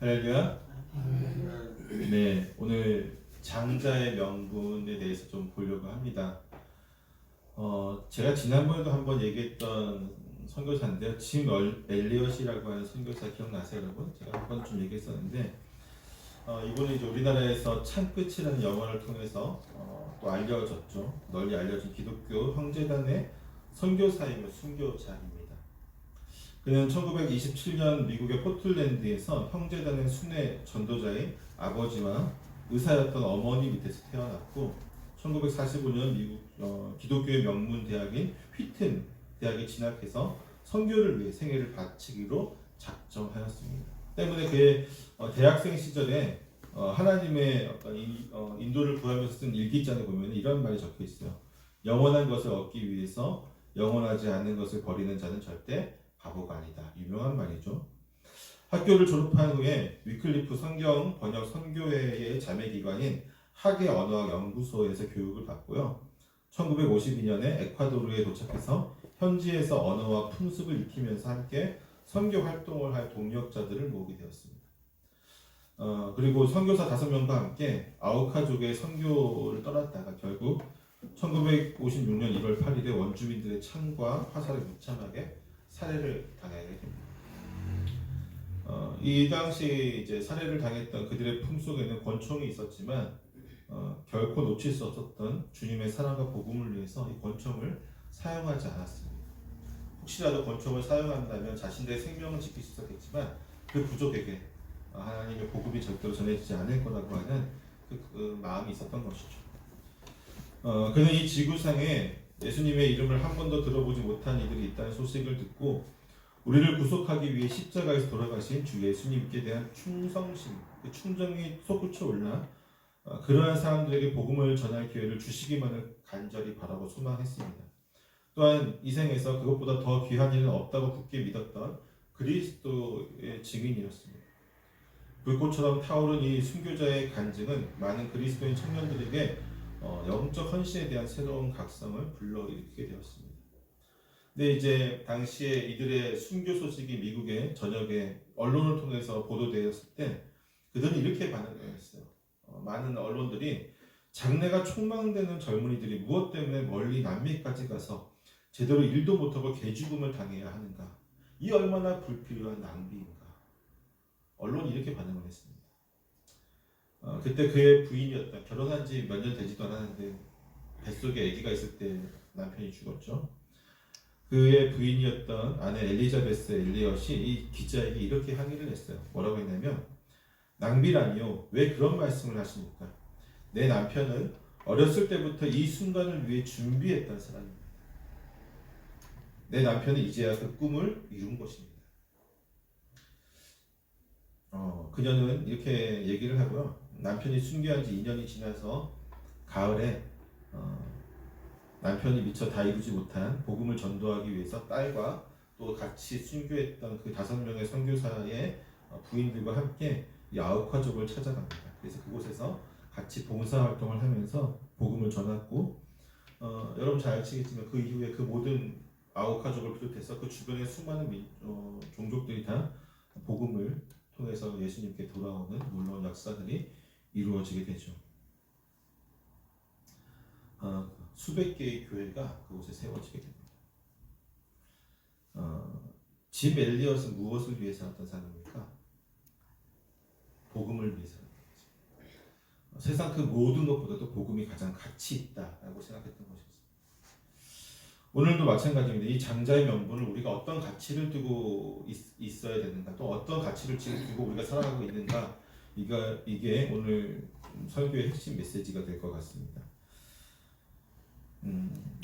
할렐루야. 네, 오늘 장자의 명분에 대해서 좀 보려고 합니다. 제가 지난번에도 한번 얘기했던 선교사인데요. 짐 엘리엇이라고 하는 선교사 기억나세요, 여러분? 제가 한번 좀 얘기했었는데 이분은 이제 우리나라에서 창끝이라는 영화를 통해서 또 알려졌죠. 널리 알려진 기독교 형제단의 선교사이며 순교자입니다. 그는 1927년 미국의 포틀랜드에서 형제단의 순회 전도자의 아버지와 의사였던 어머니 밑에서 태어났고 1945년 미국 기독교의 명문 대학인 휘튼 대학에 진학해서 선교를 위해 생애를 바치기로 작정하였습니다. 때문에 그의 대학생 시절에 하나님의 어떤 인도를 구하면서 쓴 일기장에 보면 이런 말이 적혀 있어요. 영원한 것을 얻기 위해서 영원하지 않은 것을 버리는 자는 절대 바보가 아니다. 유명한 말이죠. 학교를 졸업한 후에 위클리프 성경 번역 선교회의 자매기관인 학예 언어학 연구소에서 교육을 받고요. 1952년에 에콰도르에 도착해서 현지에서 언어와 풍습을 익히면서 함께 선교 활동을 할 동역자들을 모으게 되었습니다. 그리고 선교사 5명과 함께 아우카족의 선교를 떠났다가 결국 1956년 1월 8일에 원주민들의 창과 화살에 무참하게 살해를 당하게 됩니다. 이 당시 이제 살해를 당했던 그들의 품속에는 권총이 있었지만 결코 놓칠 수 없었던 주님의 사랑과 복음을 위해서 이 권총을 사용하지 않았습니다. 혹시라도 권총을 사용한다면 자신들의 생명을 지킬 수 있었겠지만 그 부족에게 하나님의 복음이 절대로 전해지지 않을 거라고 하는 그 마음이 있었던 것이죠. 그는 이 지구상에 예수님의 이름을 한 번도 들어보지 못한 이들이 있다는 소식을 듣고 우리를 구속하기 위해 십자가에서 돌아가신 주 예수님께 대한 충성심, 그 충정이 솟구쳐 올라 그러한 사람들에게 복음을 전할 기회를 주시기만을 간절히 바라고 소망했습니다. 또한 이 생에서 그것보다 더 귀한 일은 없다고 굳게 믿었던 그리스도의 증인이었습니다. 불꽃처럼 타오른 이 순교자의 간증은 많은 그리스도인 청년들에게 영적 헌신에 대한 새로운 각성을 불러일으키게 되었습니다. 근데 이제 당시에 이들의 순교 소식이 미국의 전역의 언론을 통해서 보도되었을 때 그들은 이렇게 반응을 했어요. 많은 언론들이 장래가 촉망되는 젊은이들이 무엇 때문에 멀리 남미까지 가서 제대로 일도 못하고 개죽음을 당해야 하는가? 이 얼마나 불필요한 낭비인가? 언론이 이렇게 반응을 했습니다. 그때 그의 부인이었던 결혼한 지 몇 년 되지도 않았는데 뱃속에 아기가 있을 때 남편이 죽었죠. 그의 부인이었던 아내 엘리자베스 엘리엇이 이 기자에게 이렇게 항의를 했어요. 뭐라고 했냐면 낭비라니요. 왜 그런 말씀을 하십니까? 내 남편은 어렸을 때부터 이 순간을 위해 준비했던 사람입니다. 내 남편은 이제야 그 꿈을 이룬 것입니다. 그녀는 이렇게 얘기를 하고요. 남편이 순교한 지 2년이 지나서 가을에 남편이 미처 다 이루지 못한 복음을 전도하기 위해서 딸과 또 같이 순교했던 그 5명의 선교사의 부인들과 함께 이 아우카족을 찾아갑니다. 그래서 그곳에서 같이 봉사활동을 하면서 복음을 전했고 여러분 잘 아시겠지만 그 이후에 그 모든 아우카족을 비롯해서 그 주변의 수많은 종족들이 다 복음을 통해서 예수님께 돌아오는 놀라운 역사들이 이루어지게 되죠. 수백 개의 교회가 그곳에 세워지게 됩니다. 짐 엘리엇은 무엇을 위해 살았던 사람입니까? 복음을 위해 살았던 거죠. 세상 그 모든 것보다도 복음이 가장 가치 있다라고 생각했던 것이었습니다. 오늘도 마찬가지입니다. 이 장자의 명분을 우리가 어떤 가치를 두고 있어야 되는가, 또 어떤 가치를 지금 두고 우리가 살아가고 있는가, 이게 오늘 설교의 핵심 메시지가 될 것 같습니다.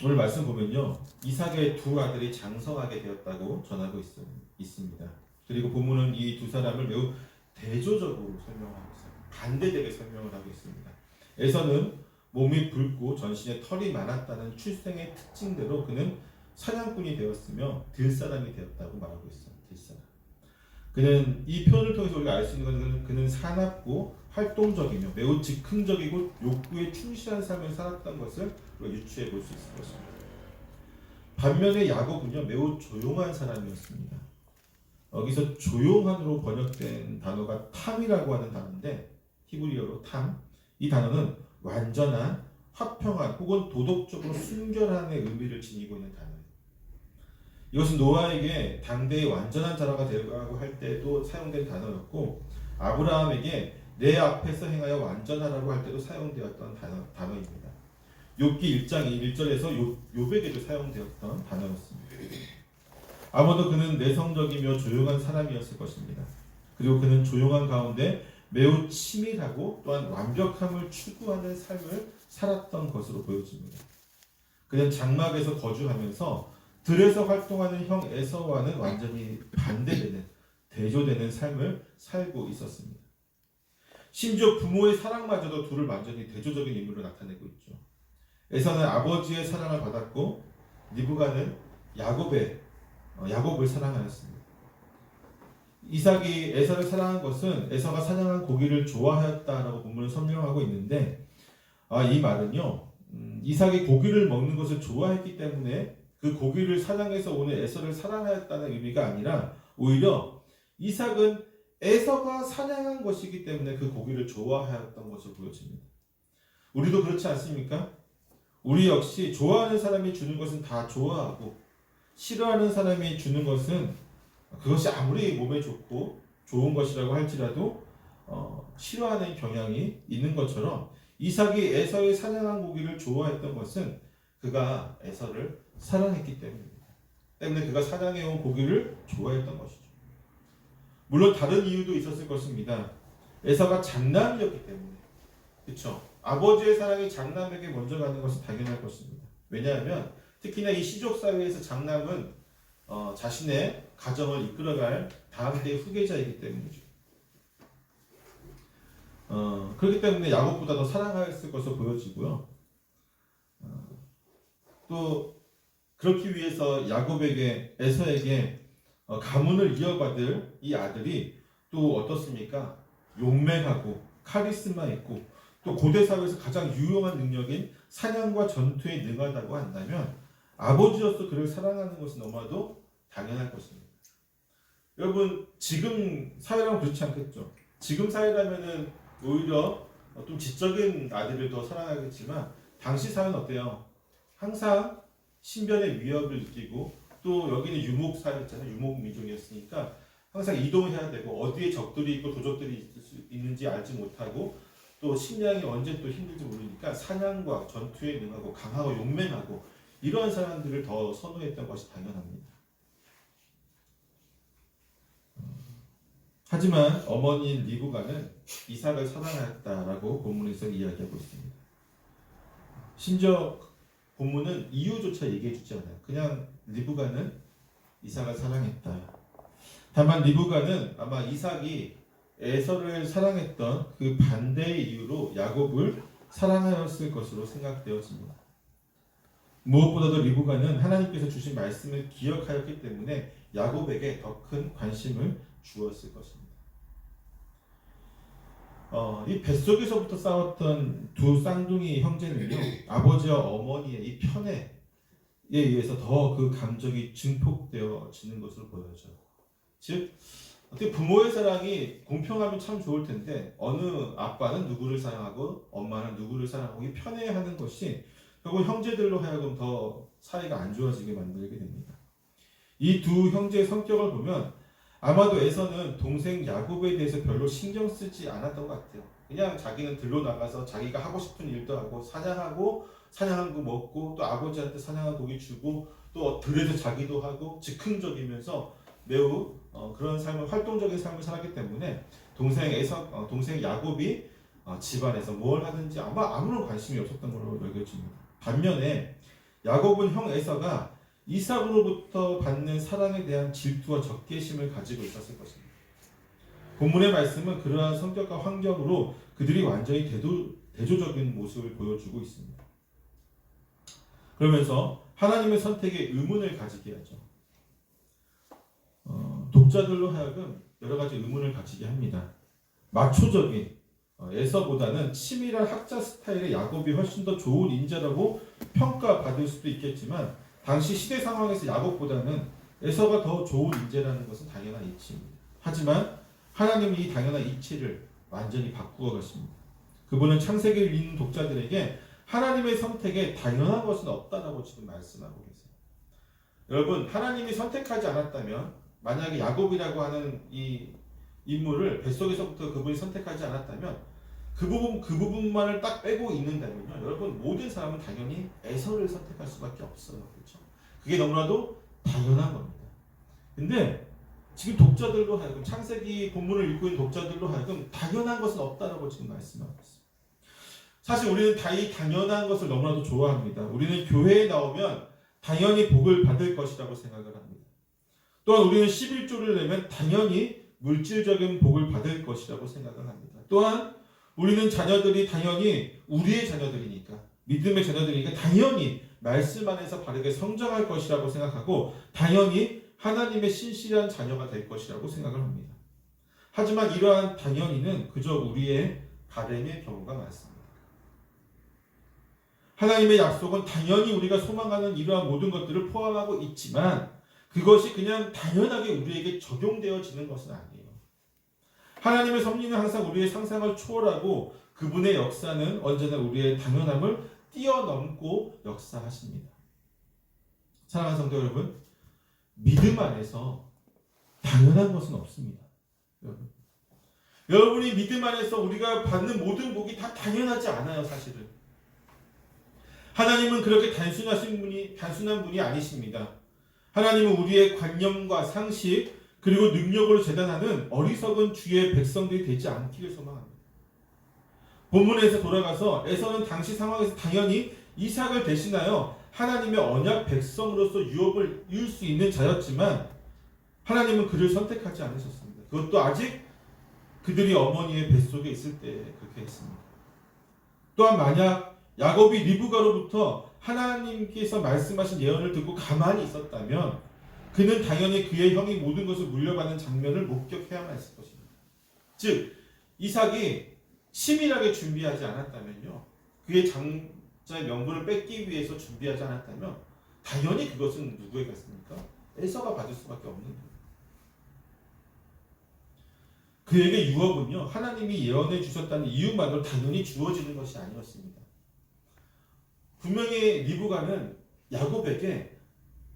오늘 말씀 보면요, 이삭의 2 아들이 장성하게 되었다고 전하고 있습니다. 그리고 본문은 이 2 사람을 매우 대조적으로 설명하고 있어요. 반대되게 설명을 하고 있습니다. 에서는 몸이 붉고 전신에 털이 많았다는 출생의 특징대로 그는 사냥꾼이 되었으며 들사람이 되었다고 말하고 있어요. 들사람. 그는 이 표현을 통해서 우리가 알 수 있는 것은 그는 사납고 활동적이며 매우 즉흥적이고 욕구에 충실한 삶을 살았던 것을 우리가 유추해 볼 수 있을 것입니다. 반면에 야곱은요 매우 조용한 사람이었습니다. 여기서 조용한으로 번역된 단어가 탐이라고 하는 단어인데 히브리어로 탐. 이 단어는 완전한, 화평한 혹은 도덕적으로 순결한의 의미를 지니고 있는 단어예요. 이것은 노아에게 당대의 완전한 자라가 되라고 할 때도 사용된 단어였고 아브라함에게 내 앞에서 행하여 완전하라고 할 때도 사용되었던 단어입니다. 욥기 1장 1절에서 욥에게도 사용되었던 단어였습니다. 아마도 그는 내성적이며 조용한 사람이었을 것입니다. 그리고 그는 조용한 가운데 매우 치밀하고 또한 완벽함을 추구하는 삶을 살았던 것으로 보여집니다. 그는 장막에서 거주하면서 들에서 활동하는 형 에서와는 완전히 반대되는, 대조되는 삶을 살고 있었습니다. 심지어 부모의 사랑마저도 둘을 완전히 대조적인 인물로 나타내고 있죠. 에서는 아버지의 사랑을 받았고 리브가는 야곱을 사랑하였습니다. 이삭이 에서를 사랑한 것은 에서가 사냥한 고기를 좋아하였다라고 본문은 설명하고 있는데 이 말은요, 이삭이 고기를 먹는 것을 좋아했기 때문에 그 고기를 사냥해서 오는 에서를 사랑하였다는 의미가 아니라 오히려 이삭은 에서가 사냥한 것이기 때문에 그 고기를 좋아하였던 것으로 보여집니다. 우리도 그렇지 않습니까? 우리 역시 좋아하는 사람이 주는 것은 다 좋아하고 싫어하는 사람이 주는 것은 그것이 아무리 몸에 좋고 좋은 것이라고 할지라도 싫어하는 경향이 있는 것처럼 이삭이 에서의 사냥한 고기를 좋아했던 것은 그가 에서를 사랑했기 때문입니다. 때문에 그가 사냥해온 고기를 좋아했던 것이죠. 물론 다른 이유도 있었을 것입니다. 에서가 장남이었기 때문에. 그렇죠? 아버지의 사랑이 장남에게 먼저 가는 것은 당연할 것입니다. 왜냐하면 특히나 이 시족 사회에서 장남은 자신의 가정을 이끌어갈 다음 대의 후계자이기 때문이죠. 그렇기 때문에 야곱보다 더 사랑하였을 것으로 보여지고요. 또 그렇기 위해서 에서에게 가문을 이어받을 이 아들이 또 어떻습니까? 용맹하고 카리스마 있고 또 고대 사회에서 가장 유용한 능력인 사냥과 전투에 능하다고 한다면 아버지로서 그를 사랑하는 것은 너무나도 당연할 것입니다. 여러분 지금 사회라면 그렇지 않겠죠. 지금 사회라면은 오히려 좀 지적인 아들을 더 사랑하겠지만 당시 사회는 어때요? 항상 신변의 위협을 느끼고 또 여기는 유목 사회였잖아요. 유목 민족이었으니까 항상 이동해야 되고 어디에 적들이 있고 도적들이 있는지 알지 못하고 또 식량이 언제 또 힘들지 모르니까 사냥과 전투에 능하고 강하고 용맹하고 이러한 사람들을 더 선호했던 것이 당연합니다. 하지만 어머니인 리브가는 이삭을 사랑하였다라고 본문에서 이야기하고 있습니다. 심지어 본문은 이유조차 얘기해주지 않아요. 그냥 리브가는 이삭을 사랑했다. 다만 리브가는 아마 이삭이 에서를 사랑했던 그 반대의 이유로 야곱을 사랑하였을 것으로 생각되어집니다. 무엇보다도 리브가는 하나님께서 주신 말씀을 기억하였기 때문에 야곱에게 더 큰 관심을 주었을 것입니다. 이 뱃속에서부터 싸웠던 두 쌍둥이 형제는요, 아버지와 어머니의 이 편애에 의해서 더 그 감정이 증폭되어지는 것으로 보여져. 즉, 어떻게 부모의 사랑이 공평하면 참 좋을 텐데 어느 아빠는 누구를 사랑하고 엄마는 누구를 사랑하고 이 편애하는 것이 결국 형제들로 하여금 더 사이가 안 좋아지게 만들게 됩니다. 이 두 형제의 성격을 보면 아마도 에서는 동생 야곱에 대해서 별로 신경 쓰지 않았던 것 같아요. 그냥 자기는 들로 나가서 자기가 하고 싶은 일도 하고 사냥하고 사냥한 거 먹고 또 아버지한테 사냥한 고기 주고 또 들에서 자기도 하고 즉흥적이면서 매우 그런 삶을 활동적인 삶을 살았기 때문에 동생 야곱이 집안에서 뭘 하든지 아마 아무런 관심이 없었던 걸로 여겨집니다. 반면에 야곱은 형 에서가 이삭으로부터 받는 사랑에 대한 질투와 적개심을 가지고 있었을 것입니다. 본문의 말씀은 그러한 성격과 환경으로 그들이 완전히 대조적인 모습을 보여주고 있습니다. 그러면서 하나님의 선택에 의문을 가지게 하죠. 독자들로 하여금 여러 가지 의문을 가지게 합니다. 마초적인 에서보다는 치밀한 학자 스타일의 야곱이 훨씬 더 좋은 인자라고 평가받을 수도 있겠지만 당시 시대 상황에서 야곱보다는 에서가 더 좋은 인재라는 것은 당연한 이치입니다. 하지만 하나님은 이 당연한 이치를 완전히 바꾸어 가십니다. 그분은 창세기를 읽는 독자들에게 하나님의 선택에 당연한 것은 없다라고 지금 말씀하고 계세요. 여러분, 하나님이 선택하지 않았다면, 만약에 야곱이라고 하는 이 인물을 뱃속에서부터 그분이 선택하지 않았다면, 그 부분만을 딱 빼고 있는다면요, 여러분, 모든 사람은 당연히 에서를 선택할 수밖에 없어요. 그렇죠? 그게 너무나도 당연한 겁니다. 근데 지금 독자들로 하여금, 창세기 본문을 읽고 있는 독자들로 하여금 당연한 것은 없다라고 지금 말씀하고 있어요. 사실 우리는 이 당연한 것을 너무나도 좋아합니다. 우리는 교회에 나오면 당연히 복을 받을 것이라고 생각을 합니다. 또한 우리는 11조를 내면 당연히 물질적인 복을 받을 것이라고 생각을 합니다. 또한 우리는 자녀들이 당연히 우리의 자녀들이니까, 믿음의 자녀들이니까 당연히 말씀 안에서 바르게 성장할 것이라고 생각하고, 당연히 하나님의 신실한 자녀가 될 것이라고 생각을 합니다. 하지만 이러한 당연히는 그저 우리의 바램의 경우가 많습니다. 하나님의 약속은 당연히 우리가 소망하는 이러한 모든 것들을 포함하고 있지만, 그것이 그냥 당연하게 우리에게 적용되어지는 것은 아니에요. 하나님의 섭리는 항상 우리의 상상을 초월하고, 그분의 역사는 언제나 우리의 당연함을 뛰어넘고 역사하십니다. 사랑하는 성도 여러분, 믿음 안에서 당연한 것은 없습니다. 여러분이 믿음 안에서 우리가 받는 모든 복이 다 당연하지 않아요, 사실은. 하나님은 그렇게 단순한 분이 아니십니다. 하나님은 우리의 관념과 상식, 그리고 능력으로 재단하는 어리석은 주의 백성들이 되지 않기를 소망합니다. 본문에서 돌아가서 에서는 당시 상황에서 당연히 이삭을 대신하여 하나님의 언약 백성으로서 유업을 이을 수 있는 자였지만, 하나님은 그를 선택하지 않으셨습니다. 그것도 아직 그들이 어머니의 뱃속에 있을 때 그렇게 했습니다. 또한 만약 야곱이 리브가로부터 하나님께서 말씀하신 예언을 듣고 가만히 있었다면, 그는 당연히 그의 형이 모든 것을 물려받는 장면을 목격해야만 했을 것입니다. 즉, 이삭이 치밀하게 준비하지 않았다면요, 그의 장자의 명분을 뺏기 위해서 준비하지 않았다면, 당연히 그것은 누구에게 갔습니까? 에서가 받을 수밖에 없는 거예요. 그에게 유업은요, 하나님이 예언해 주셨다는 이유만으로 당연히 주어지는 것이 아니었습니다. 분명히 리브가는 야곱에게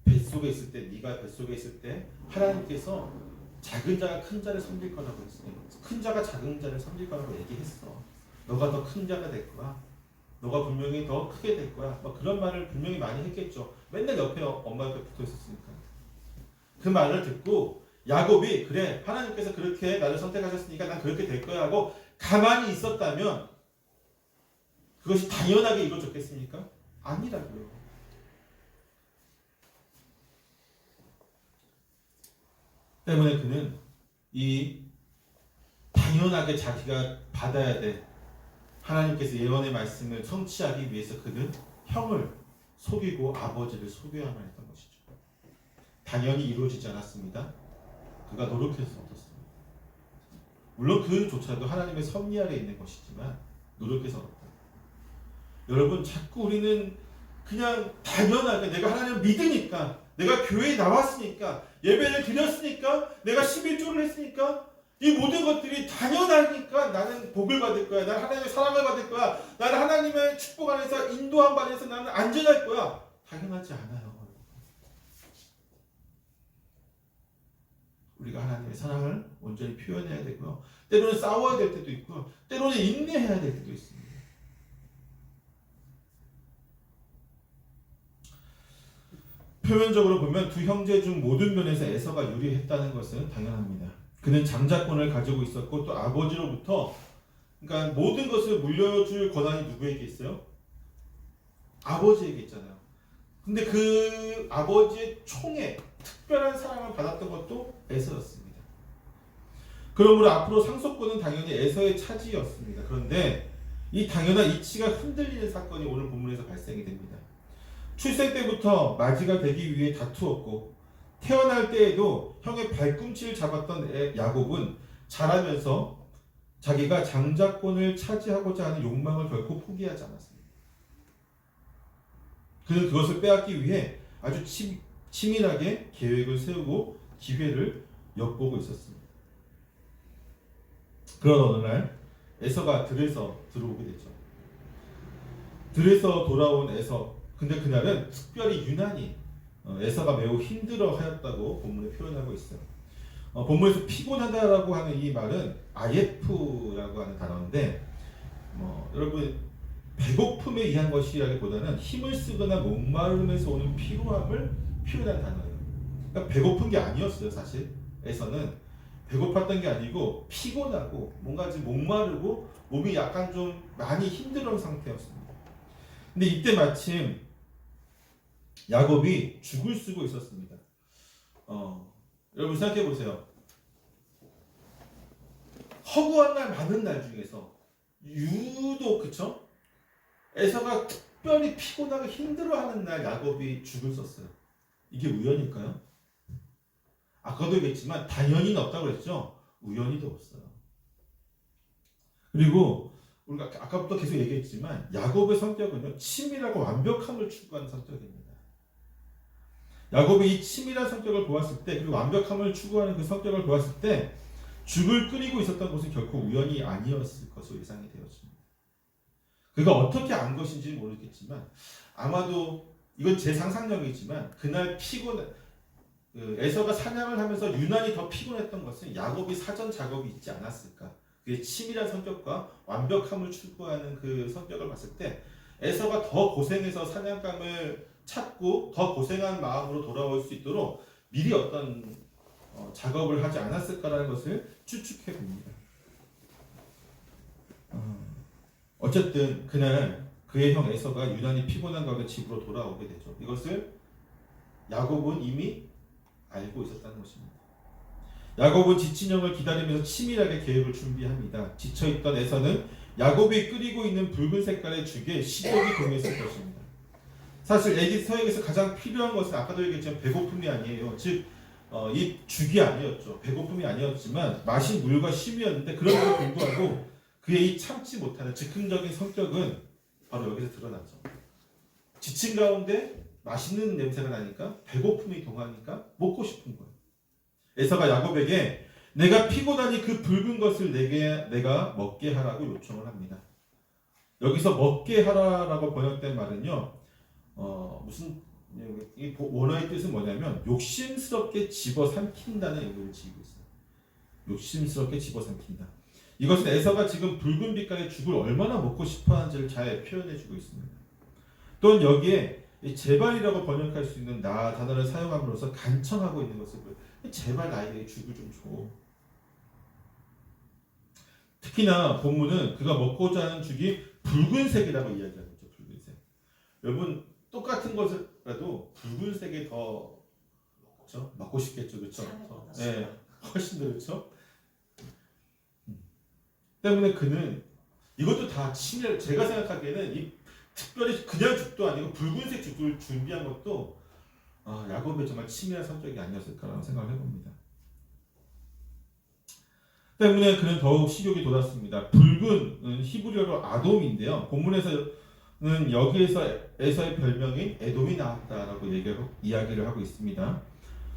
뱃속에 있을 때, 네가 뱃속에 있을 때 하나님께서 작은 자가 큰 자를 섬길 거라고 했어요. 큰 자가 작은 자를 섬길 거라고 얘기했어. 너가 더 큰 자가 될 거야. 너가 분명히 더 크게 될 거야. 막 그런 말을 분명히 많이 했겠죠. 맨날 옆에 엄마 옆에 붙어 있었으니까. 그 말을 듣고 야곱이, 그래, 하나님께서 그렇게 나를 선택하셨으니까 난 그렇게 될 거야 하고 가만히 있었다면 그것이 당연하게 이루어졌겠습니까? 아니라고요. 때문에 그는 이 당연하게 자기가 받아야 될 하나님께서 예언의 말씀을 성취하기 위해서 그는 형을 속이고 아버지를 속여야만 했던 것이죠. 당연히 이루어지지 않았습니다. 그가 노력해서 얻었습니다. 물론 그조차도 하나님의 섭리 아래 있는 것이지만 노력해서 얻었다. 여러분, 자꾸 우리는 그냥 당연하게 내가 하나님을 믿으니까, 내가 교회에 나왔으니까, 예배를 드렸으니까, 내가 11조를 했으니까, 이 모든 것들이 당연하니까 나는 복을 받을 거야. 나는 하나님의 사랑을 받을 거야. 나는 하나님의 축복 안에서, 인도함 안에서 나는 안전할 거야. 당연하지 않아요. 우리가 하나님의 사랑을 온전히 표현해야 되고요. 때로는 싸워야 될 때도 있고요. 때로는 인내해야 될 때도 있습니다. 표면적으로 보면 두 형제 중 모든 면에서 에서가 유리했다는 것은 당연합니다. 그는 장자권을 가지고 있었고, 또 아버지로부터, 그러니까 모든 것을 물려줄 권한이 누구에게 있어요? 아버지에게 있잖아요. 근데 그 아버지의 총에 특별한 사랑을 받았던 것도 에서였습니다. 그러므로 앞으로 상속권은 당연히 에서의 차지였습니다. 그런데 이 당연한 이치가 흔들리는 사건이 오늘 본문에서 발생이 됩니다. 출생 때부터 맞이가 되기 위해 다투었고, 태어날 때에도 형의 발꿈치를 잡았던 야곱은 자라면서 자기가 장자권을 차지하고자 하는 욕망을 결코 포기하지 않았습니다. 그는 그것을 빼앗기 위해 아주 치밀하게 계획을 세우고 기회를 엿보고 있었습니다. 그런 어느 날 에서가 들에서 들어오게 되죠. 들에서 돌아온 에서. 근데 그날은 특별히 유난히 에서가 매우 힘들어하였다고 본문에 표현하고 있어요. 본문에서 피곤하다라고 하는 이 말은 아예프라고 하는 단어인데, 여러분 배고픔에 의한 것이라기보다는 힘을 쓰거나 목마름에서 오는 피로함을 표현한 단어예요. 그러니까 배고픈 게 아니었어요. 사실 에서는 배고팠던 게 아니고 피곤하고 뭔가 좀 목마르고 몸이 약간 좀 많이 힘들어온 상태였습니다. 근데 이때 마침 야곱이 죽을 쓰고 있었습니다. 여러분 생각해 보세요. 허구한 날 많은 날 중에서 유독 그쵸? 에서가 특별히 피곤하고 힘들어하는 날 야곱이 죽을 썼어요. 이게 우연일까요? 아까도 얘기했지만 당연히는 없다고 그랬죠. 우연히도 없어요. 그리고 우리가 아까부터 계속 얘기했지만 야곱의 성격은요, 치밀하고 완벽함을 추구하는 성격입니다. 야곱의 이 치밀한 성격을 보았을 때, 그리고 완벽함을 추구하는 그 성격을 보았을 때 죽을 끓이고 있었던 것은 결코 우연이 아니었을 것으로 예상이 되었습니다. 그가 어떻게 안 것인지는 모르겠지만 아마도 이건 제 상상력이지만 그날 에서가 사냥을 하면서 유난히 더 피곤했던 것은 야곱이 사전 작업이 있지 않았을까. 그의 치밀한 성격과 완벽함을 추구하는 그 성격을 봤을 때 에서가 더 고생해서 사냥감을 찾고 더 고생한 마음으로 돌아올 수 있도록 미리 어떤 작업을 하지 않았을까라는 것을 추측해 봅니다. 어쨌든 그날 그의 형 에서가 유난히 피곤한 가운데 집으로 돌아오게 되죠. 이것을 야곱은 이미 알고 있었다는 것입니다. 야곱은 지친 형을 기다리면서 치밀하게 계획을 준비합니다. 지쳐있던 에서는 야곱이 끓이고 있는 붉은 색깔의 죽에 식욕이 동했을 것입니다. 사실 애기 서역에서 가장 필요한 것은 아까도 얘기했지만 배고픔이 아니에요. 즉 이 죽이 아니었죠. 배고픔이 아니었지만 마신 물과 쉼이었는데 그럼에도 불구하고 그의 이 참지 못하는 즉흥적인 성격은 바로 여기서 드러나죠. 지친 가운데 맛있는 냄새가 나니까 배고픔이 동하니까 먹고 싶은 거예요. 에서가 야곱에게 내가 피곤하니 그 붉은 것을 내가 먹게 하라고 요청을 합니다. 여기서 먹게 하라라고 번역된 말은요, 이 원어의 뜻은 뭐냐면 욕심스럽게 집어삼킨다는 의미를 지니고 있어요. 욕심스럽게 집어삼킨다. 이것은 에서가 지금 붉은 빛깔의 죽을 얼마나 먹고 싶어하는지를 잘 표현해주고 있습니다. 또한 여기에 제발이라고 번역할 수 있는 단어를 사용함으로써 간청하고 있는 것을 보여요. 제발 나에게 죽을 좀 줘. 특히나 본문은 그가 먹고자 하는 죽이 붉은색이라고 이야기하고 있죠. 붉은색. 여러분 똑같은 것이라도 붉은색이 더 그렇죠? 먹고 싶겠죠, 그렇죠? 네, 훨씬 더 그렇죠. 때문에 그는 이것도 다 치밀. 제가 생각하기에는 이 특별히 그냥 죽도 아니고 붉은색 죽을 준비한 것도 야곱의 정말 치밀한 성격이 아니었을까라는 생각을 해봅니다. 때문에 그는 더욱 식욕이 돋았습니다. 붉은 히브리어로 아돔인데요. 본문에서는 여기에서 에서의 별명인 에돔이 나왔다라고 이야기를 하고 있습니다.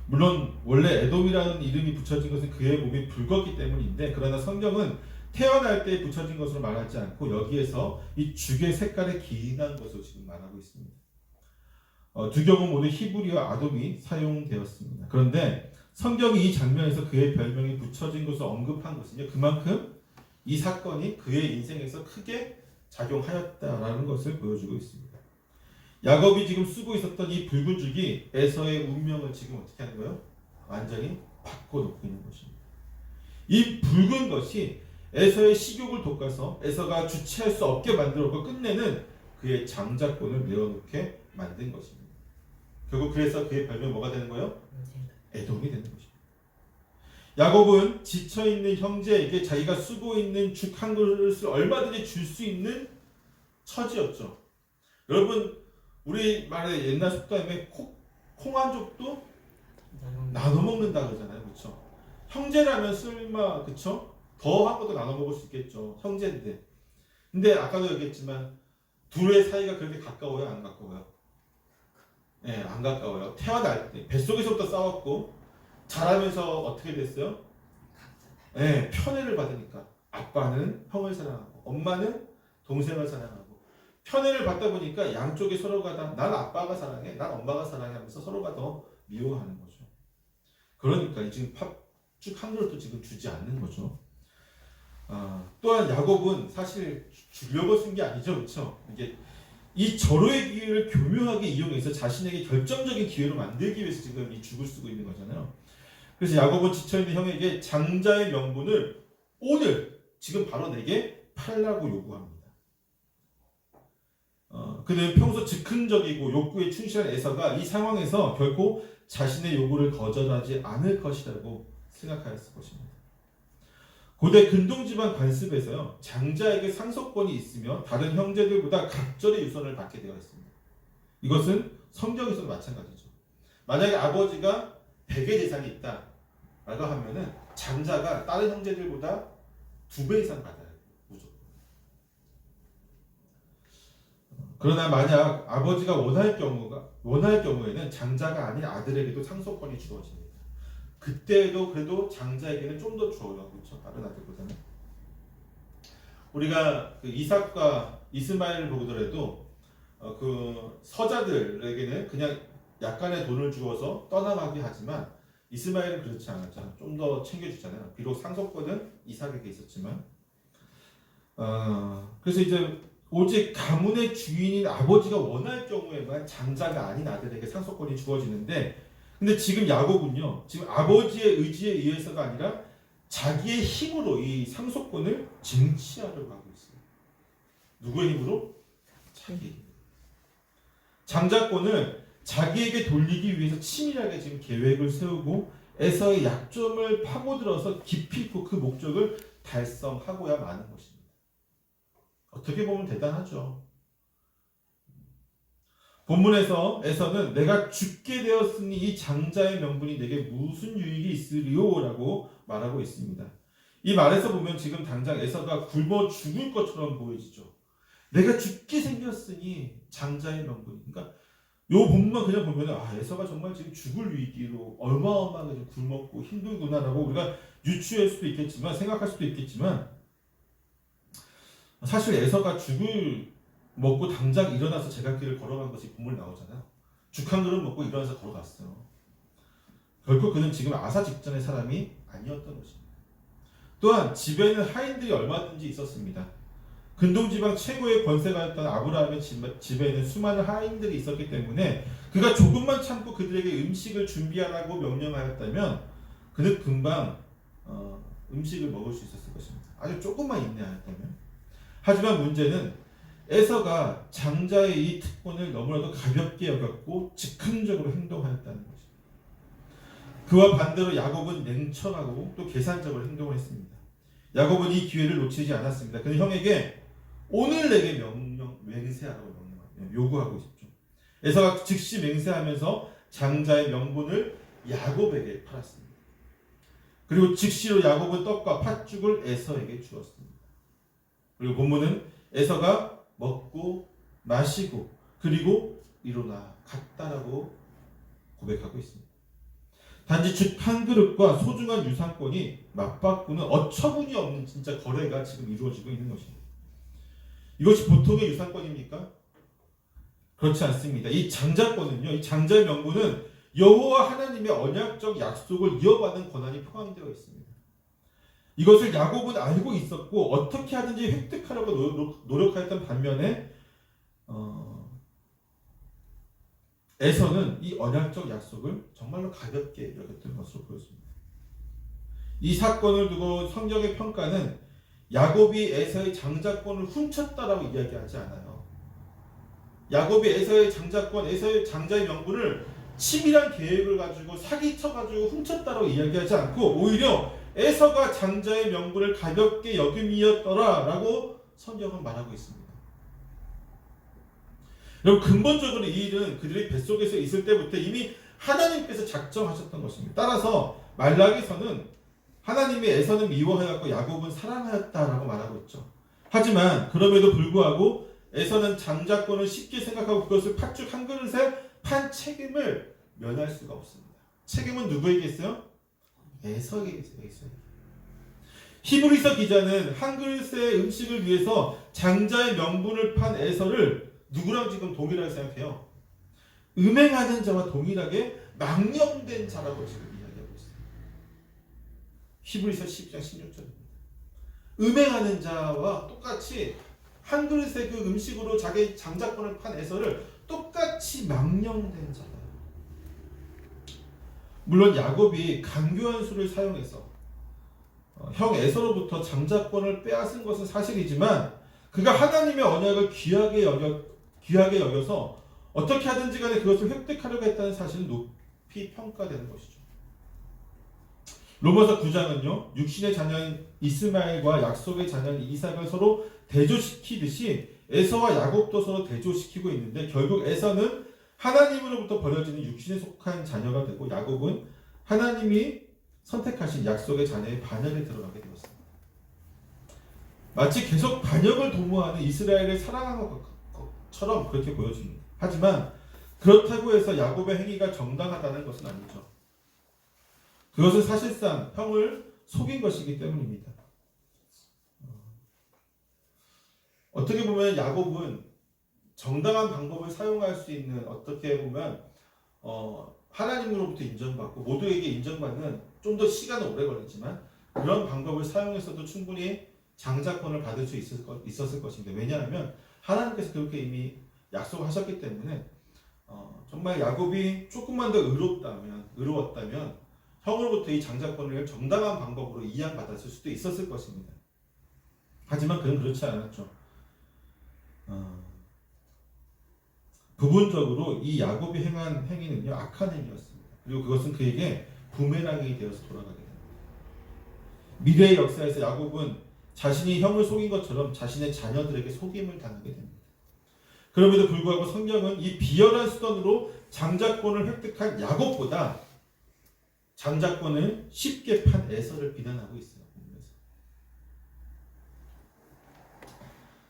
물론 원래 에돔이라는 이름이 붙여진 것은 그의 몸이 붉었기 때문인데, 그러나 성경은 태어날 때 붙여진 것으로 말하지 않고 여기에서 이 죽의 색깔에 기인한 것으로 지금 말하고 있습니다. 두 경우 모두 히브리어 아돔이 사용되었습니다. 그런데 성경이 이 장면에서 그의 별명이 붙여진 것을 언급한 것은요, 그만큼 이 사건이 그의 인생에서 크게 작용하였다라는 것을 보여주고 있습니다. 야곱이 지금 쓰고 있었던 이 붉은 죽이 에서의 운명을 지금 어떻게 하는 거예요? 완전히 바꿔놓고 있는 것입니다. 이 붉은 것이 에서의 식욕을 돋궈서 에서가 주체할 수 없게 만들었고 끝내는 그의 장자권을 내어놓게 만든 것입니다. 결국 그래서 그의 별명이 뭐가 되는 거예요? 에돔이 되는 것입니다. 야곱은 지쳐있는 형제에게 자기가 쓰고 있는 죽 한 그릇을 얼마든지 줄 수 있는 처지였죠. 여러분 우리 말에 옛날 속담에 콩 한 족도 나눠 먹는다 그러잖아요. 그렇죠? 형제라면 설마 그렇죠? 더 한 것도 나눠 먹을 수 있겠죠. 형제인데. 근데 아까도 얘기했지만 둘의 사이가 그렇게 가까워요? 안 가까워요? 예, 안 가까워요. 태어날 때 뱃속에서부터 싸웠고 자라면서 어떻게 됐어요? 예, 편애를 받으니까 아빠는 형을 사랑하고 엄마는 동생을 사랑하고 편애를 받다 보니까 양쪽에 서로가 다 난 아빠가 사랑해, 난 엄마가 사랑해 하면서 서로가 더 미워하는 거죠. 그러니까 지금 팥죽 한 그릇도 지금 주지 않는 거죠. 또한 야곱은 사실 주려고 쓴 게 아니죠, 그렇죠? 이게 이 절호의 기회를 교묘하게 이용해서 자신에게 결정적인 기회로 만들기 위해서 지금 이 죽을 쓰고 있는 거잖아요. 그래서 야곱은 지쳐있는 형에게 장자의 명분을 오늘 지금 바로 내게 팔라고 요구합니다. 그는 평소 즉흥적이고 욕구에 충실한 에서가 이 상황에서 결코 자신의 요구를 거절하지 않을 것이라고 생각하였을 것입니다. 고대 근동지방 관습에서요, 장자에게 상속권이 있으며 다른 형제들보다 각절의 유선을 받게 되어 있습니다. 이것은 성경에서도 마찬가지죠. 만약에 아버지가 100의 재산이 있다라고 하면은 장자가 다른 형제들보다 2배 이상 받아야 돼요. 무조건. 그러나 만약 아버지가 원할 경우에는 장자가 아닌 아들에게도 상속권이 주어집니다. 그때도 그래도 장자에게는 좀 더 줘요. 그렇죠? 다른 아들보다는. 우리가 그 이삭과 이스마엘을 보더라도 그 서자들에게는 그냥 약간의 돈을 주어서 떠나가게 하지만 이스마엘은 그렇지 않았잖아요. 좀 더 챙겨주잖아요. 비록 상속권은 이삭에게 있었지만 그래서 이제 오직 가문의 주인인 아버지가 원할 경우에만 장자가 아닌 아들에게 상속권이 주어지는데, 근데 지금 야곱은요, 지금 아버지의 의지에 의해서가 아니라 자기의 힘으로 이 상속권을 쟁취하려고 하고 있어요. 누구의 힘으로? 자기 힘. 장자권을 자기에게 돌리기 위해서 치밀하게 지금 계획을 세우고 에서의 약점을 파고들어서 깊이 있고 그 목적을 달성하고야 마는 것입니다. 어떻게 보면 대단하죠. 본문에서 에서는 내가 죽게 되었으니 이 장자의 명분이 내게 무슨 유익이 있으리요? 라고 말하고 있습니다. 이 말에서 보면 지금 당장 에서가 굶어 죽을 것처럼 보여지죠. 내가 죽게 생겼으니 장자의 명분. 그러니까 요 본문만 그냥 보면 에서가 정말 지금 죽을 위기로 어마어마하게 좀 굶었고 힘들구나라고 우리가 유추할 수도 있겠지만, 생각할 수도 있겠지만, 사실 에서가 죽을 먹고 당장 일어나서 제갈길을 걸어간 것이 본문에 나오잖아요. 죽 한 그릇 먹고 일어나서 걸어갔어요. 결코 그는 지금 아사 직전의 사람이 아니었던 것입니다. 또한 집에는 하인들이 얼마든지 있었습니다. 근동지방 최고의 권세가였던 아브라함의 집에는 수많은 하인들이 있었기 때문에 그가 조금만 참고 그들에게 음식을 준비하라고 명령하였다면 그는 금방 음식을 먹을 수 있었을 것입니다. 아주 조금만 인내하였다면. 하지만 문제는 에서가 장자의 이 특권을 너무나도 가볍게 여겼고 즉흥적으로 행동하였다는 것입니다. 그와 반대로 야곱은 냉철하고 또 계산적으로 행동을 했습니다. 야곱은 이 기회를 놓치지 않았습니다. 그는 형에게 오늘 내게 맹세하라고 요구하고 있었죠. 에서가 즉시 맹세하면서 장자의 명분을 야곱에게 팔았습니다. 그리고 즉시로 야곱은 떡과 팥죽을 에서에게 주었습니다. 그리고 본문은 에서가 먹고 마시고 그리고 일어나 갔다라고 고백하고 있습니다. 단지 죽 한 그릇과 소중한 유산권이 맞바꾸는 어처구니 없는 진짜 거래가 지금 이루어지고 있는 것입니다. 이것이 보통의 유산권입니까? 그렇지 않습니다. 이 장자권은요, 이 장자의 명분은 여호와 하나님의 언약적 약속을 이어받는 권한이 포함되어 있습니다. 이것을 야곱은 알고 있었고 어떻게 하든지 획득하려고 노력하였던 반면에 에서는 이 언약적 약속을 정말로 가볍게 여겼던 것으로 보였습니다. 이 사건을 두고 성경의 평가는 야곱이 에서의 장자권을 훔쳤다라고 이야기하지 않아요. 야곱이 에서의 장자권, 에서의 장자의 명분을 치밀한 계획을 가지고 사기쳐가지고 훔쳤다라고 이야기하지 않고 오히려 에서가 장자의 명분을 가볍게 여김이었더라라고 성경은 말하고 있습니다. 여러분, 근본적으로 이 일은 그들이 뱃속에서 있을 때부터 이미 하나님께서 작정하셨던 것입니다. 따라서 말라기서는 하나님이 에서는 미워하였고 야곱은 사랑하였다라고 말하고 있죠. 하지만 그럼에도 불구하고 에서는 장자권을 쉽게 생각하고 그것을 팥죽 한 그릇에 판 책임을 면할 수가 없습니다. 책임은 누구에게 있어요? 에서에게 있어요. 에서에게. 히브리서 기자는 한 그릇의 음식을 위해서 장자의 명분을 판 에서를 누구랑 지금 동일하게 생각해요? 음행하는 자와 동일하게 망령된 자라고 지금 이야기하고 있어요. 히브리서 12장 16절입니다. 음행하는 자와 똑같이 한 그릇의 그 음식으로 자기 장자권을 판 에서를 똑같이 망령된 자다. 물론 야곱이 간교한 수를 사용해서 형 에서로부터 장자권을 빼앗은 것은 사실이지만 그가 하나님의 언약을 귀하게 여겨서 어떻게 하든지 간에 그것을 획득하려고 했다는 사실은 높이 평가되는 것이죠. 로마서 9장은요. 육신의 자녀인 이스마엘과 약속의 자녀인 이삭을 서로 대조시키듯이 에서와 야곱도 서로 대조시키고 있는데 결국 에서는 하나님으로부터 버려지는 육신에 속한 자녀가 되고 야곱은 하나님이 선택하신 약속의 자녀의 반열에 들어가게 되었습니다. 마치 계속 반역을 도모하는 이스라엘을 사랑하는 것처럼 그렇게 보여집니다. 하지만 그렇다고 해서 야곱의 행위가 정당하다는 것은 아니죠. 그것은 사실상 형을 속인 것이기 때문입니다. 어떻게 보면 야곱은 정당한 방법을 사용할 수 있는 어떻게 보면 하나님으로부터 인정받고 모두에게 인정받는 좀 더 시간은 오래 걸리지만 그런 방법을 사용해서도 충분히 장자권을 받을 수 있었을 것입니다. 왜냐하면 하나님께서 그렇게 이미 약속하셨기 때문에 정말 야곱이 조금만 더 의로웠다면 형으로부터 이 장자권을 정당한 방법으로 이양받았을 수도 있었을 것입니다. 하지만 그는 그렇지 않았죠. 부분적으로 이 야곱이 행한 행위는요 악한 행위였습니다. 그리고 그것은 그에게 부메랑이 되어서 돌아가게 됩니다. 미래의 역사에서 야곱은 자신이 형을 속인 것처럼 자신의 자녀들에게 속임을 당하게 됩니다. 그럼에도 불구하고 성경은 이 비열한 수단으로 장자권을 획득한 야곱보다 장자권을 쉽게 판 에서를 비난하고 있어요.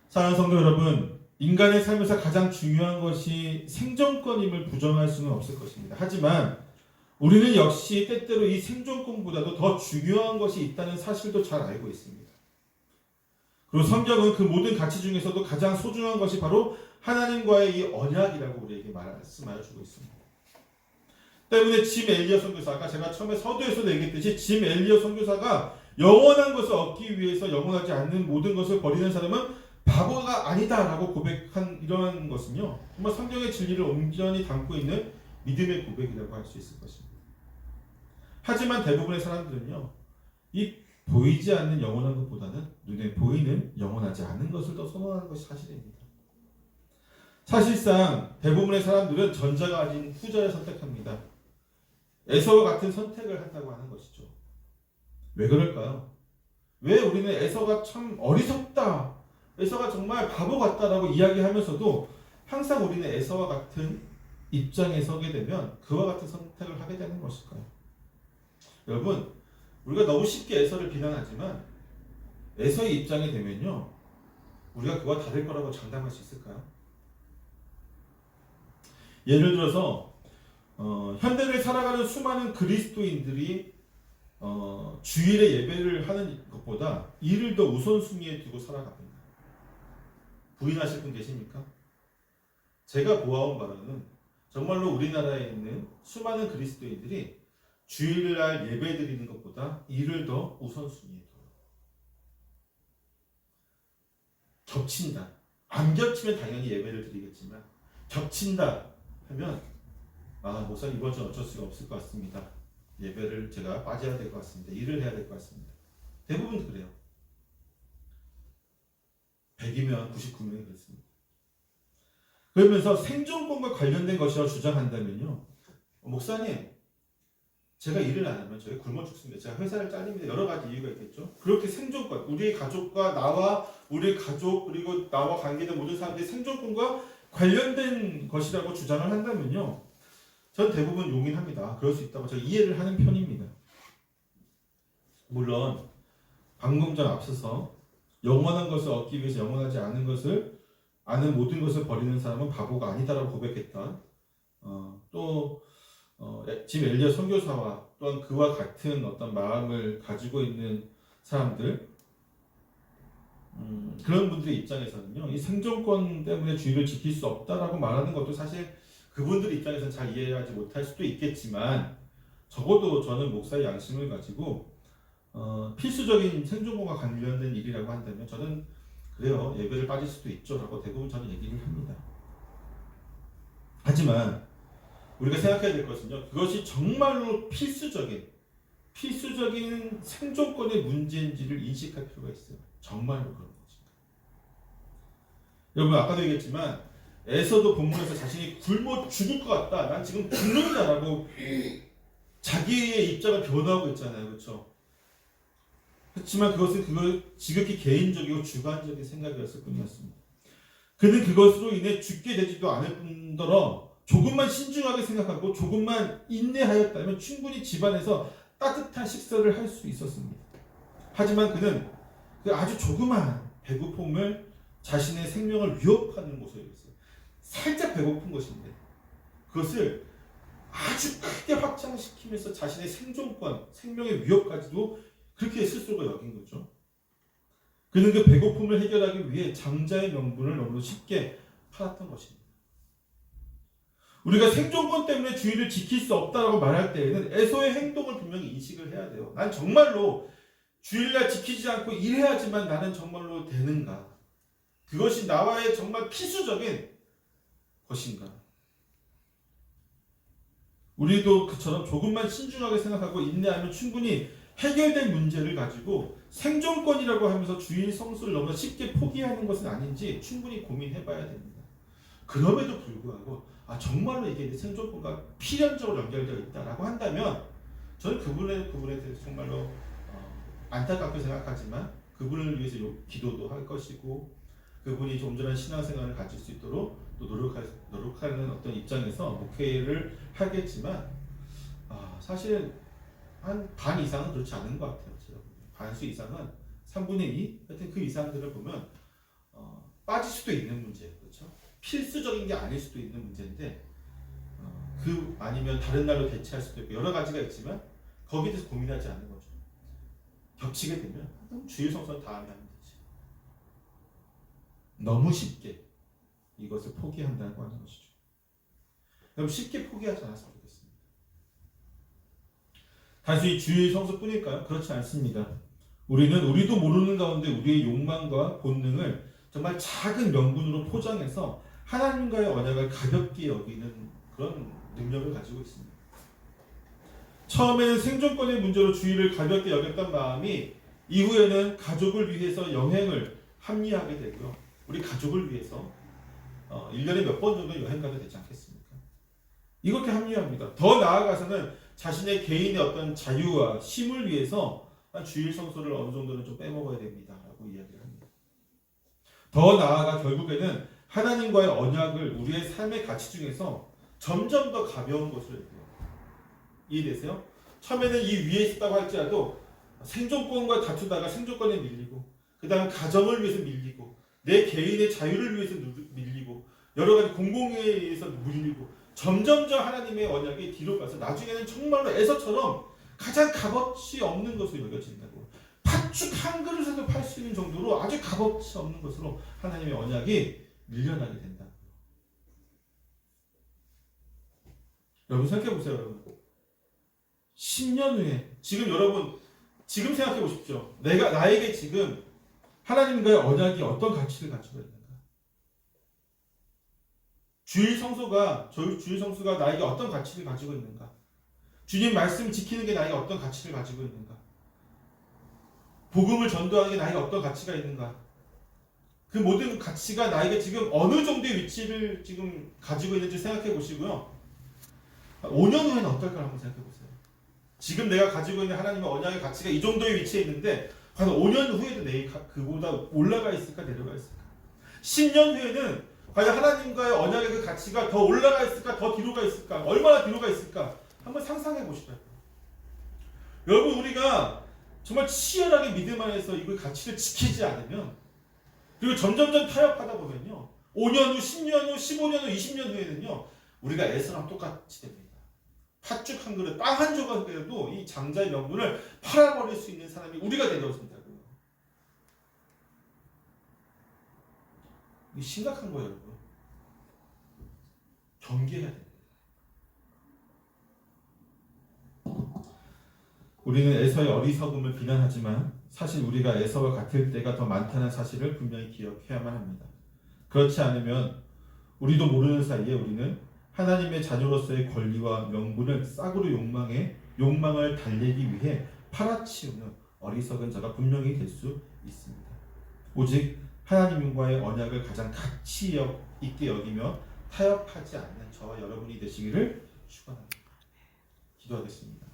사랑하는 성도 여러분, 인간의 삶에서 가장 중요한 것이 생존권임을 부정할 수는 없을 것입니다. 하지만 우리는 역시 때때로 이 생존권보다도 더 중요한 것이 있다는 사실도 잘 알고 있습니다. 그리고 성경은 그 모든 가치 중에서도 가장 소중한 것이 바로 하나님과의 이 언약이라고 우리에게 말씀하여 주고 있습니다. 때문에 짐 엘리어 선교사가 제가 처음에 서두에서도 얘기했듯이 짐 엘리어 선교사가 영원한 것을 얻기 위해서 영원하지 않는 모든 것을 버리는 사람은 바보가 아니다라고 고백한 이러한 것은요 정말 성경의 진리를 온전히 담고 있는 믿음의 고백이라고 할 수 있을 것입니다. 하지만 대부분의 사람들은요 이 보이지 않는 영원한 것보다는 눈에 보이는 영원하지 않은 것을 더 선호하는 것이 사실입니다. 사실상 대부분의 사람들은 전자가 아닌 후자를 선택합니다. 에서와 같은 선택을 한다고 하는 것이죠. 왜 그럴까요? 왜 우리는 에서가 참 어리석다, 에서가 정말 바보 같다라고 이야기하면서도 항상 우리는 에서와 같은 입장에 서게 되면 그와 같은 선택을 하게 되는 것일까요? 여러분, 우리가 너무 쉽게 에서를 비난하지만 에서의 입장에 되면요 우리가 그와 다를 거라고 장담할 수 있을까요? 예를 들어서 현대를 살아가는 수많은 그리스도인들이 주일에 예배를 하는 것보다 이를 더 우선순위에 두고 살아갑니다. 부인하실 분 계십니까? 제가 보아온 바로는 정말로 우리나라에 있는 수많은 그리스도인들이 주일날 예배 드리는 것보다 이를 더 우선순위에 둬요. 겹친다. 안 겹치면 당연히 예배를 드리겠지만 겹친다 하면 목사님 이번 주는 어쩔 수가 없을 것 같습니다. 예배를 제가 빠져야 될 것 같습니다. 일을 해야 될 것 같습니다. 대부분 그래요. 100이면 99명이 그렇습니다. 그러면서 생존권과 관련된 것이라고 주장한다면요. 목사님, 제가 일을 안 하면 저희 굶어 죽습니다. 제가 회사를 잘립니다. 여러 가지 이유가 있겠죠. 그렇게 생존권, 우리의 가족과 나와 우리의 가족 그리고 나와 관계된 모든 사람들의 생존권과 관련된 것이라고 주장을 한다면요. 전 대부분 용인합니다. 그럴 수 있다고 제가 이해를 하는 편입니다. 물론 방금 전 앞서서 영원한 것을 얻기 위해서 영원하지 않은 것을 아는 모든 것을 버리는 사람은 바보가 아니다라고 고백했던 지금 엘리야 선교사와 또한 그와 같은 어떤 마음을 가지고 있는 사람들, 그런 분들의 입장에서는요, 이 생존권 때문에 주의를 지킬 수 없다라고 말하는 것도 사실 그분들 입장에서는 잘 이해하지 못할 수도 있겠지만, 적어도 저는 목사의 양심을 가지고 필수적인 생존권과 관련된 일이라고 한다면 저는 그래요, 예배를 빠질 수도 있죠 라고 대부분 저는 얘기를 합니다. 하지만 우리가 생각해야 될 것은요, 그것이 정말로 필수적인 생존권의 문제인지를 인식할 필요가 있어요. 정말로 그런 거죠. 여러분, 아까도 얘기했지만 에서도 본문에서 자신이 굶어 죽을 것 같다, 난 지금 죽는다라고 자기의 입장을 변화하고 있잖아요. 그렇죠? 그렇지만 그것은 지극히 개인적이고 주관적인 생각이었을 뿐이었습니다. 그는 그것으로 인해 죽게 되지도 않을 뿐더러 조금만 신중하게 생각하고 조금만 인내하였다면 충분히 집안에서 따뜻한 식사를 할 수 있었습니다. 하지만 그는 그 아주 조그마한 배고픔을 자신의 생명을 위협하는 모습을 했어요. 살짝 배고픈 것인데 그것을 아주 크게 확장시키면서 자신의 생존권, 생명의 위협까지도 그렇게 스스로가 여긴 거죠. 그는 그 배고픔을 해결하기 위해 장자의 명분을 너무 쉽게 팔았던 것입니다. 우리가 생존권 때문에 주의를 지킬 수 없다라고 말할 때에는 에서의 행동을 분명히 인식을 해야 돼요. 난 정말로 주일날 지키지 않고 일해야지만 나는 정말로 되는가? 그것이 나와의 정말 필수적인 것인가? 우리도 그처럼 조금만 신중하게 생각하고 인내하면 충분히 해결된 문제를 가지고 생존권이라고 하면서 주일 성수를 너무나 쉽게 포기하는 것은 아닌지 충분히 고민해봐야 됩니다. 그럼에도 불구하고 정말로 이게 생존권과 필연적으로 연결되어 있다라고 한다면 저는 그분에 대해서 정말로 안타깝게 생각하지만 그분을 위해서 기도도 할 것이고 그분이 온전한 신앙생활을 가질 수 있도록 또 노력하는 어떤 입장에서 목회를 하겠지만 사실 한 반 이상은 그렇지 않은 것 같아요. 반수 이상은 3분의 2? 하여튼 그 이상들을 보면 빠질 수도 있는 문제예요. 그렇죠? 필수적인 게 아닐 수도 있는 문제인데 아니면 다른 날로 대체할 수도 있고 여러 가지가 있지만 거기에 대해서 고민하지 않는 거죠. 겹치게 되면 주일 성수는 다음에 하면 되지. 너무 쉽게 이것을 포기한다고 하는 것이죠. 그럼 쉽게 포기하지 않았으면 좋겠습니다. 단순히 주일 성수뿐일까요? 그렇지 않습니다. 우리도 모르는 가운데 우리의 욕망과 본능을 정말 작은 명분으로 포장해서 하나님과의 언약을 가볍게 여기는 그런 능력을 가지고 있습니다. 처음에는 생존권의 문제로 주의를 가볍게 여겼던 마음이 이후에는 가족을 위해서 여행을 합리하게 되고요. 우리 가족을 위해서 1년에 몇 번 정도 여행 가도 되지 않겠습니까? 이렇게 합리합니다. 더 나아가서는 자신의 개인의 어떤 자유와 쉼을 위해서 주일 성수를 어느 정도는 좀 빼먹어야 됩니다. 라고 이야기를 합니다. 더 나아가 결국에는 하나님과의 언약을 우리의 삶의 가치 중에서 점점 더 가벼운 것으로 해요. 이해되세요? 처음에는 이 위에 있었다고 할지라도 생존권과 다투다가 생존권에 밀리고 그 다음 가정을 위해서 밀리고 내 개인의 자유를 위해서 밀리고 여러 가지 공공에 의해서 밀리고 점점점 하나님의 언약이 뒤로 가서 나중에는 정말로 에서처럼 가장 값어치 없는 것으로 여겨진다고. 팥죽 한 그릇에도 팔 수 있는 정도로 아주 값어치 없는 것으로 하나님의 언약이 밀려나게 된다. 여러분 생각해 보세요. 여러분 10년 후에 지금 생각해 보십시오. 나에게 지금 하나님과의 언약이 어떤 가치를 가지고 있는가? 주일 성수가 나에게 어떤 가치를 가지고 있는가? 주님 말씀 지키는 게 나에게 어떤 가치를 가지고 있는가? 복음을 전도하는 게 나에게 어떤 가치가 있는가? 그 모든 가치가 나에게 지금 어느 정도의 위치를 지금 가지고 있는지 생각해 보시고요. 5년 후에는 어떨까 한번 생각해 보세요. 지금 내가 가지고 있는 하나님의 언약의 가치가 이 정도의 위치에 있는데 과연 5년 후에도 그보다 올라가 있을까 내려가 있을까? 10년 후에는 과연 하나님과의 언약의 그 가치가 더 올라가 있을까 더 뒤로 가 있을까? 얼마나 뒤로 가 있을까? 한번 상상해 보시라고요. 여러분 우리가 정말 치열하게 믿음 안에서 이걸 가치를 지키지 않으면 그리고 점점점 타협하다 보면요. 5년 후, 10년 후, 15년 후, 20년 후에는요. 우리가 에서랑 똑같이 됩니다. 팥죽 한 그릇, 빵 한 조각이라도 이 장자의 명분을 팔아버릴 수 있는 사람이 우리가 되려고 한다고요. 이게 심각한 거예요, 여러분. 경계해야 돼요. 우리는 에서의 어리석음을 비난하지만 사실 우리가 에서와 같을 때가 더 많다는 사실을 분명히 기억해야만 합니다. 그렇지 않으면 우리도 모르는 사이에 우리는 하나님의 자녀로서의 권리와 명분을 싹으로 욕망을 달래기 위해 팔아치우는 어리석은 자가 분명히 될 수 있습니다. 오직 하나님과의 언약을 가장 가치 있게 여기며 타협하지 않는 저와 여러분이 되시기를 축원합니다. 기도하겠습니다.